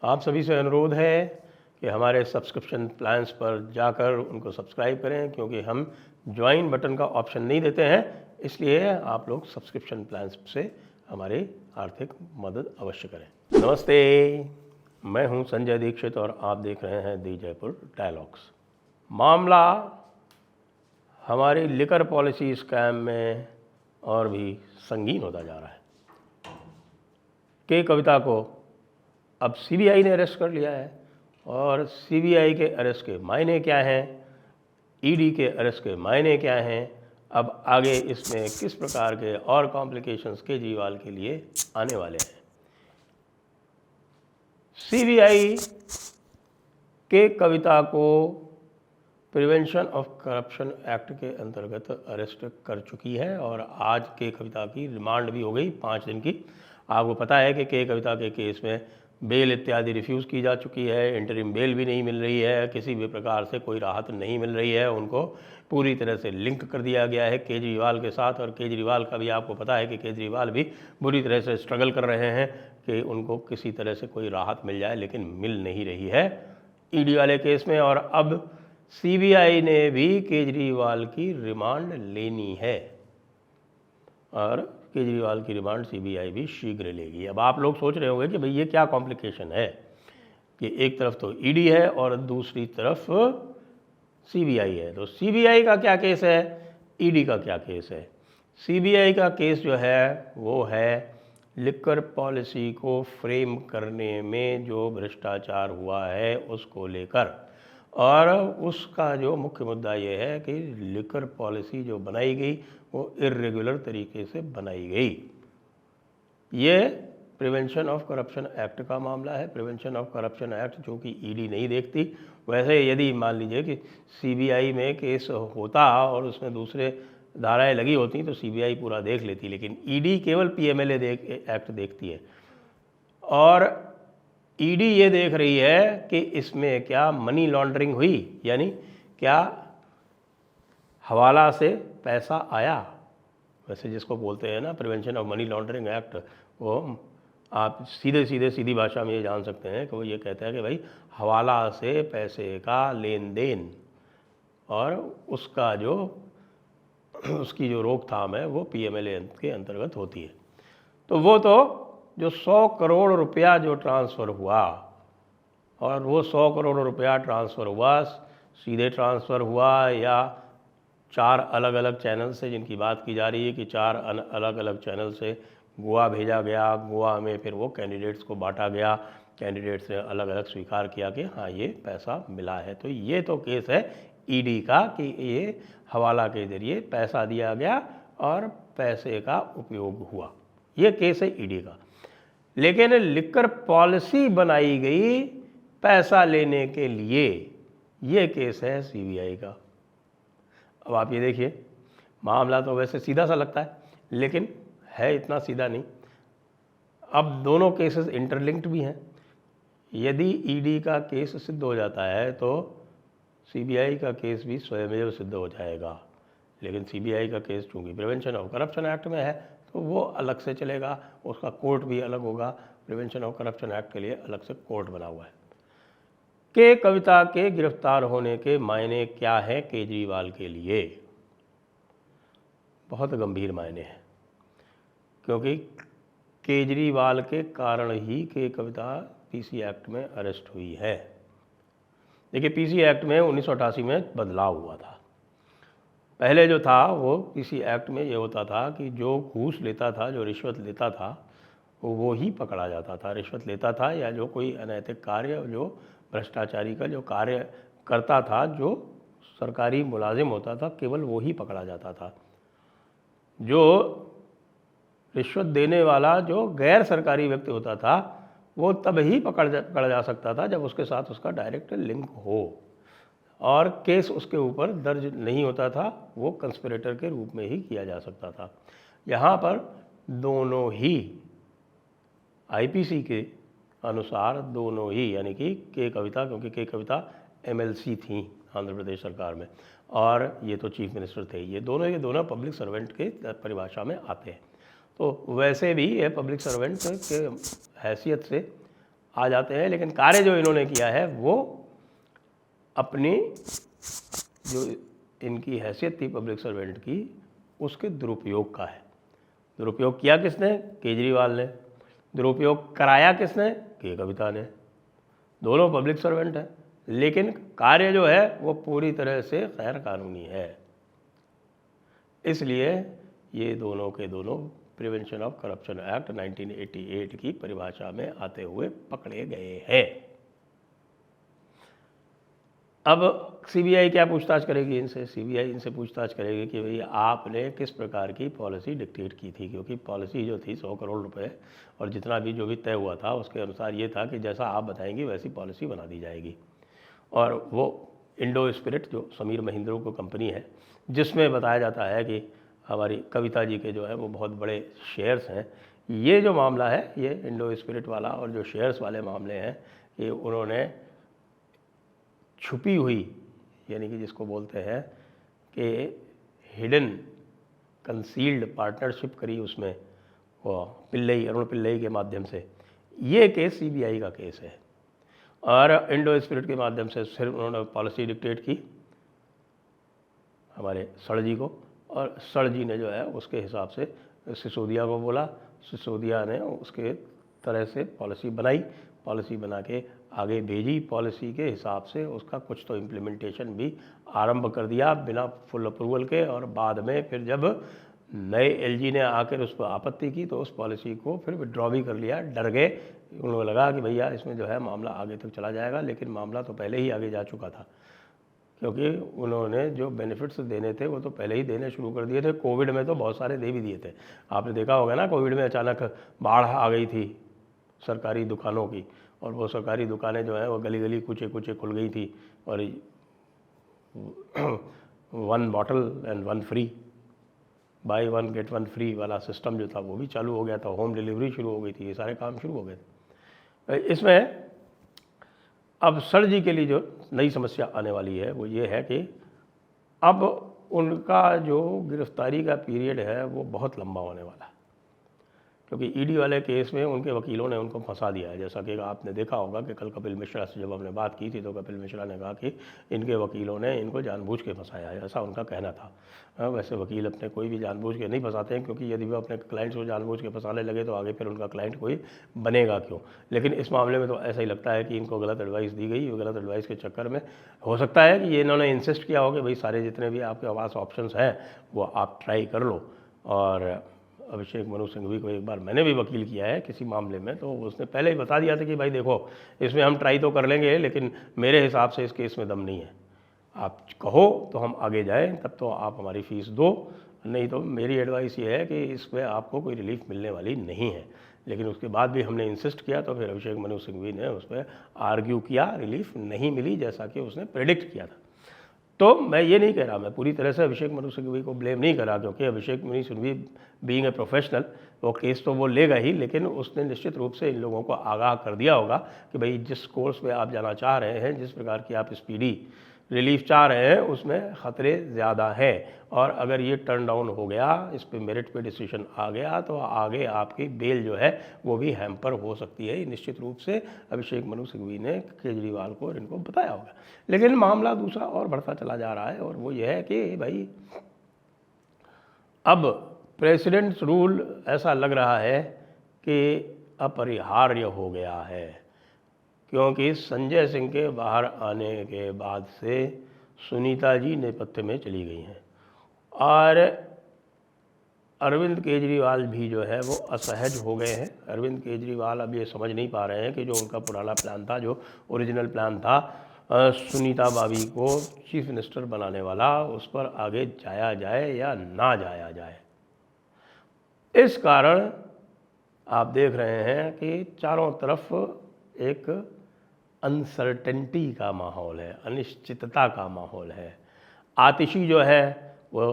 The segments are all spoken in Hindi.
आप सभी से अनुरोध है कि हमारे सब्सक्रिप्शन प्लान्स पर जाकर उनको सब्सक्राइब करें, क्योंकि हम ज्वाइन बटन का ऑप्शन नहीं देते हैं। इसलिए आप लोग सब्सक्रिप्शन प्लान्स से हमारी आर्थिक मदद अवश्य करें। नमस्ते, मैं हूं संजय दीक्षित और आप देख रहे हैं दी जयपुर डायलॉग्स। मामला हमारी लिकर पॉलिसी स्कैम में और भी संगीन होता जा रहा है। के कविता को अब सीबीआई ने अरेस्ट कर लिया है और सीबीआई के अरेस्ट के मायने क्या हैं, ईडी के अरेस्ट के मायने क्या हैं, अब आगे इसमें किस प्रकार के और कॉम्प्लिकेशंस केजरीवाल के लिए आने वाले हैं। सीबीआई के कविता को प्रिवेंशन ऑफ करप्शन एक्ट के अंतर्गत अरेस्ट कर चुकी है और आज के कविता की रिमांड भी हो गई 5 दिन की। आपको पता है कि के कविता के केस में बेल इत्यादि रिफ्यूज़ की जा चुकी है, इंटरिम बेल भी नहीं मिल रही है, किसी भी प्रकार से कोई राहत नहीं मिल रही है। उनको पूरी तरह से लिंक कर दिया गया है केजरीवाल के साथ, और केजरीवाल का भी आपको पता है कि केजरीवाल भी बुरी तरह से स्ट्रगल कर रहे हैं कि उनको किसी तरह से कोई राहत मिल जाए, लेकिन मिल नहीं रही है ईडी वाले केस में। और अब सीबीआई ने भी केजरीवाल की रिमांड लेनी है और केजरीवाल की रिमांड सीबीआई भी शीघ्र लेगी। अब आप लोग सोच रहे होंगे कि भाई ये क्या कॉम्प्लिकेशन है कि एक तरफ तो ईडी है और दूसरी तरफ सीबीआई है। तो सीबीआई का क्या केस है, ईडी का क्या केस है? सीबीआई का केस जो है वो है लिकर पॉलिसी को फ्रेम करने में जो भ्रष्टाचार हुआ है उसको लेकर, और उसका जो मुख्य मुद्दा ये है कि लिकर पॉलिसी जो बनाई गई वो इर्रेगुलर तरीके से बनाई गई। ये प्रिवेंशन ऑफ करप्शन एक्ट का मामला है। प्रिवेंशन ऑफ करप्शन एक्ट जो कि ईडी नहीं देखती। वैसे यदि मान लीजिए कि सीबीआई में केस होता और उसमें दूसरे धाराएं लगी होती तो सीबीआई पूरा देख लेती, लेकिन ईडी केवल पीएमएलए एक्ट देखती है। और ईडी ये देख रही है कि इसमें क्या मनी लॉन्ड्रिंग हुई, यानी क्या हवाला से पैसा आया। वैसे जिसको बोलते हैं ना prevention of money laundering act, वो आप सीधी भाषा में ये जान सकते हैं कि वो ये कहता है कि भाई हवाला से पैसे का लेन देन और उसका जो उसकी जो रोकथाम है वो पीएमएलए के अंतर्गत होती है। तो वो तो जो 100 करोड़ रुपया जो ट्रांसफ़र हुआ, और वो 100 करोड़ रुपया ट्रांसफ़र हुआ, सीधे ट्रांसफ़र हुआ या 4 अलग अलग चैनल से, जिनकी बात की जा रही है कि 4 अलग अलग चैनल से गोवा भेजा गया, गोवा में फिर वो कैंडिडेट्स को बांटा गया, कैंडिडेट्स ने अलग अलग स्वीकार किया कि हाँ ये पैसा मिला है। तो ये तो केस है ईडी का कि ये हवाला के ज़रिए पैसा दिया गया और पैसे का उपयोग हुआ, ये केस है ईडी का। लेकिन लिकर पॉलिसी बनाई गई पैसा लेने के लिए, ये केस है सीबीआई का। अब आप ये देखिए, मामला तो वैसे सीधा सा लगता है लेकिन है इतना सीधा नहीं। अब दोनों केसेस इंटरलिंक्ड भी हैं। यदि ईडी का केस सिद्ध हो जाता है तो सीबीआई का केस भी स्वयमेव सिद्ध हो जाएगा, लेकिन सीबीआई का केस चूँकि प्रिवेंशन ऑफ करप्शन एक्ट में है तो वो अलग से चलेगा, उसका कोर्ट भी अलग होगा। प्रिवेंशन ऑफ करप्शन एक्ट के लिए अलग से कोर्ट बना हुआ है। के कविता के गिरफ्तार होने के मायने क्या है केजरीवाल के लिए? बहुत गंभीर मायने हैं, क्योंकि केजरीवाल के कारण ही के कविता पीसी एक्ट में अरेस्ट हुई है। देखिए, पीसी एक्ट में 1988 में बदलाव हुआ था। पहले जो था वो पीसी एक्ट में ये होता था कि जो घूस लेता था, जो रिश्वत लेता था, वो ही पकड़ा जाता था। रिश्वत लेता था या जो कोई अनैतिक कार्य, जो भ्रष्टाचारी का जो कार्य करता था, जो सरकारी मुलाजिम होता था, केवल वो ही पकड़ा जाता था। जो रिश्वत देने वाला जो गैर सरकारी व्यक्ति होता था वो तब ही पकड़ा जा सकता था जब उसके साथ उसका डायरेक्ट लिंक हो, और केस उसके ऊपर दर्ज नहीं होता था, वो कंस्पिरेटर के रूप में ही किया जा सकता था। यहाँ पर दोनों ही आईपीसी के अनुसार दोनों ही, यानी कि के कविता, क्योंकि के कविता एमएलसी थी आंध्र प्रदेश सरकार में और ये तो चीफ मिनिस्टर थे, ये दोनों पब्लिक सर्वेंट के परिभाषा में आते हैं। तो वैसे भी ये पब्लिक सर्वेंट के हैसियत से आ जाते हैं, लेकिन कार्य जो इन्होंने किया है वो अपनी जो इनकी हैसियत थी पब्लिक सर्वेंट की उसके दुरुपयोग का है। दुरुपयोग किया किसने? केजरीवाल ने। दुरुपयोग कराया किसने? के कविता ने। दोनों पब्लिक सर्वेंट हैं, लेकिन कार्य जो है वो पूरी तरह से गैर कानूनी है। इसलिए ये दोनों के दोनों प्रिवेंशन ऑफ करप्शन एक्ट 1988 की परिभाषा में आते हुए पकड़े गए हैं। अब सीबीआई क्या पूछताछ करेगी इनसे? सीबीआई इनसे पूछताछ करेगी कि भाई आपने किस प्रकार की पॉलिसी डिक्टेट की थी, क्योंकि पॉलिसी जो थी 100 करोड़ रुपए और जितना भी जो भी तय हुआ था उसके अनुसार ये था कि जैसा आप बताएंगी वैसी पॉलिसी बना दी जाएगी। और वो इंडो स्पिरिट जो समीर महिंद्रा को कंपनी है, जिसमें बताया जाता है कि हमारी कविता जी के जो है वो बहुत बड़े शेयर्स हैं। ये जो मामला है ये इंडो स्पिरिट वाला और जो शेयर्स वाले मामले हैं, ये उन्होंने छुपी हुई, यानी कि जिसको बोलते हैं कि हिडन कंसील्ड पार्टनरशिप करी उसमें वो पिल्लई, अरुण पिल्लई के माध्यम से। ये केस सीबीआई का केस है और इंडो स्पिरिट के माध्यम से सिर्फ उन्होंने पॉलिसी डिक्टेट की हमारे सर जी को, और सर जी ने जो है उसके हिसाब से सिसोदिया को बोला, सिसोदिया ने उसके तरह से पॉलिसी बनाई, पॉलिसी बना के आगे भेजी, पॉलिसी के हिसाब से उसका कुछ तो इम्प्लीमेंटेशन भी आरंभ कर दिया बिना फुल अप्रूवल के। और बाद में फिर जब नए एलजी ने आकर उस पर आपत्ति की तो उस पॉलिसी को फिर विड्रॉ भी कर लिया। डर गए, उनको लगा कि भैया इसमें जो है मामला आगे तक चला जाएगा, लेकिन मामला तो पहले ही आगे जा चुका था, क्योंकि उन्होंने जो बेनिफिट्स देने थे वो तो पहले ही देने शुरू कर दिए थे। कोविड में तो बहुत सारे दे भी दिए थे, आपने देखा होगा ना। कोविड में अचानक बाढ़ आ गई थी सरकारी दुकानों की, और वो सरकारी दुकानें जो हैं वो गली गली कुचे कुचे खुल गई थी, और 1 bottle and 1 free, buy 1 get 1 free वाला सिस्टम जो था वो भी चालू हो गया था, होम डिलीवरी शुरू हो गई थी, ये सारे काम शुरू हो गए थे। इसमें अब सर जी के लिए जो नई समस्या आने वाली है वो ये है कि अब उनका जो गिरफ्तारी का पीरियड है वो बहुत लंबा होने वाला है, क्योंकि ईडी वाले केस में उनके वकीलों ने उनको फंसा दिया है। जैसा कि आपने देखा होगा कि कल कपिल मिश्रा से जब हमने बात की थी तो कपिल मिश्रा ने कहा कि इनके वकीलों ने इनको जानबूझ के फंसाया है, ऐसा उनका कहना था। वैसे वकील अपने कोई भी जानबूझ के नहीं फंसाते हैं, क्योंकि यदि वो अपने क्लाइंट्स को जानबूझ के फंसाने लगे तो आगे फिर उनका क्लाइंट कोई बनेगा क्यों। लेकिन इस मामले में तो ऐसा ही लगता है कि इनको गलत एडवाइस दी गई, गलत एडवाइस के चक्कर में हो सकता है कि ये इन्होंने इंसिस्ट किया हो कि भाई सारे जितने भी आपके पास ऑप्शंस हैं वो आप ट्राई कर लो। और अभिषेक मनु सिंघवी को एक बार मैंने भी वकील किया है किसी मामले में, तो उसने पहले ही बता दिया था कि भाई देखो इसमें हम ट्राई तो कर लेंगे, लेकिन मेरे हिसाब से इस केस में दम नहीं है, आप कहो तो हम आगे जाएं, तब तो आप हमारी फ़ीस दो, नहीं तो मेरी एडवाइस ये है कि इसमें आपको कोई रिलीफ मिलने वाली नहीं है। लेकिन उसके बाद भी हमने इंसिस्ट किया तो फिर अभिषेक मनु सिंघवी ने उस पर आर्ग्यू किया, रिलीफ नहीं मिली जैसा कि उसने प्रेडिक्ट किया था। तो मैं ये नहीं कह रहा, मैं पूरी तरह से अभिषेक मनु सिंघवी को ब्लेम नहीं कर रहा, क्योंकि Abhishek Manu Singhvi being a professional वो केस तो वो लेगा ही, लेकिन उसने निश्चित रूप से इन लोगों को आगाह कर दिया होगा कि भाई जिस कोर्स में आप जाना चाह रहे हैं, जिस प्रकार की आप स्पीडी रिलीफ चाह रहे हैं, उसमें ख़तरे ज़्यादा हैं, और अगर ये टर्न डाउन हो गया, इस पे मेरिट पे डिसीजन आ गया तो आगे आपकी बेल जो है वो भी हैम्पर हो सकती है। निश्चित रूप से अभिषेक मनु सिंघवी ने केजरीवाल को और इनको बताया होगा। लेकिन मामला दूसरा और बढ़ता चला जा रहा है, और वो ये है कि भाई अब प्रेसिडेंट्स रूल ऐसा लग रहा है कि अपरिहार्य हो गया है, क्योंकि संजय सिंह के बाहर आने के बाद से सुनीता जी नेपथ्य में चली गई हैं, और अरविंद केजरीवाल भी जो है वो असहज हो गए हैं। अरविंद केजरीवाल अब ये समझ नहीं पा रहे हैं कि जो उनका पुराना प्लान था, जो ओरिजिनल प्लान था सुनीता भाभी को चीफ मिनिस्टर बनाने वाला, उस पर आगे जाया जाए या ना जाया जाए। इस कारण आप देख रहे हैं कि चारों तरफ एक अनसर्टेनिटी का माहौल है, अनिश्चितता का माहौल है। आतिशी जो है वो,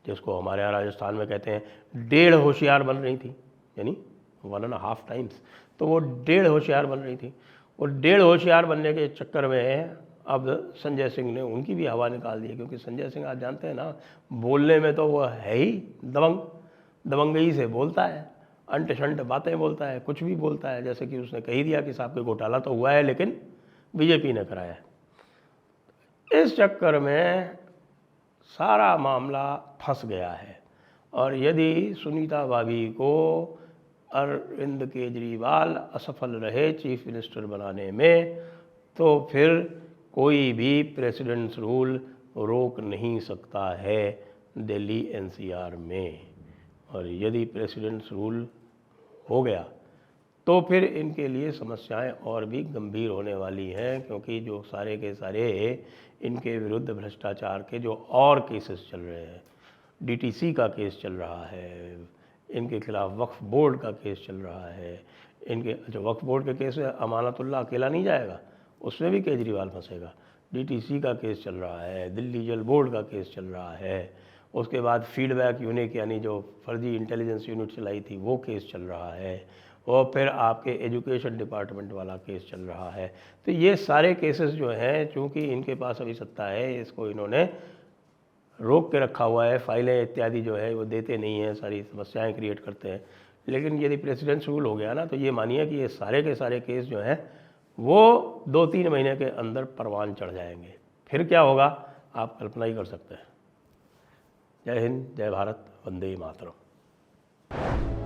जिसको हमारे यहाँ राजस्थान में कहते हैं डेढ़ होशियार बन रही थी, यानी 1.5 टाइम्स, तो वो डेढ़ होशियार बन रही थी। वो डेढ़ होशियार बनने के चक्कर में अब संजय सिंह ने उनकी भी हवा निकाल दी है, क्योंकि संजय सिंह आप जानते हैं ना, बोलने में तो वो है ही दबंगई से बोलता है, अंट शंट बातें बोलता है, कुछ भी बोलता है, जैसे कि उसने कही दिया कि साहब के घोटाला तो हुआ है लेकिन बीजेपी ने कराया है। इस चक्कर में सारा मामला फंस गया है। और यदि सुनीता भाभी को अरविंद केजरीवाल असफल रहे चीफ मिनिस्टर बनाने में, तो फिर कोई भी प्रेसिडेंट्स रूल रोक नहीं सकता है दिल्ली एनसीआर में। और यदि प्रेसिडेंट्स रूल हो गया तो फिर इनके लिए समस्याएं और भी गंभीर होने वाली हैं, क्योंकि जो सारे के सारे इनके विरुद्ध भ्रष्टाचार के जो और केसेस चल रहे हैं, डीटीसी का केस चल रहा है, इनके खिलाफ वक्फ बोर्ड का केस चल रहा है, इनके जो वक्फ बोर्ड के केस में अमानतुल्लाह अकेला नहीं जाएगा, उसमें भी केजरीवाल फंसेगा। डीटीसी का केस चल रहा है, दिल्ली जल बोर्ड का केस चल रहा है, उसके बाद फीडबैक यूनिट यानी जो फर्जी इंटेलिजेंस यूनिट चलाई थी वो केस चल रहा है, और फिर आपके एजुकेशन डिपार्टमेंट वाला केस चल रहा है। तो ये सारे केसेस जो हैं, चूँकि इनके पास अभी सत्ता है, इसको इन्होंने रोक के रखा हुआ है, फाइलें इत्यादि जो है वो देते नहीं हैं, सारी समस्याएं क्रिएट करते हैं। लेकिन यदि प्रेसिडेंट्स रूल हो गया ना, तो ये मानिए कि ये सारे के सारे केस जो हैं वो 2-3 महीने के अंदर परवान चढ़ जाएंगे। फिर क्या होगा आप कल्पना ही कर सकते हैं। जय हिंद, जय भारत, वंदे मातरम।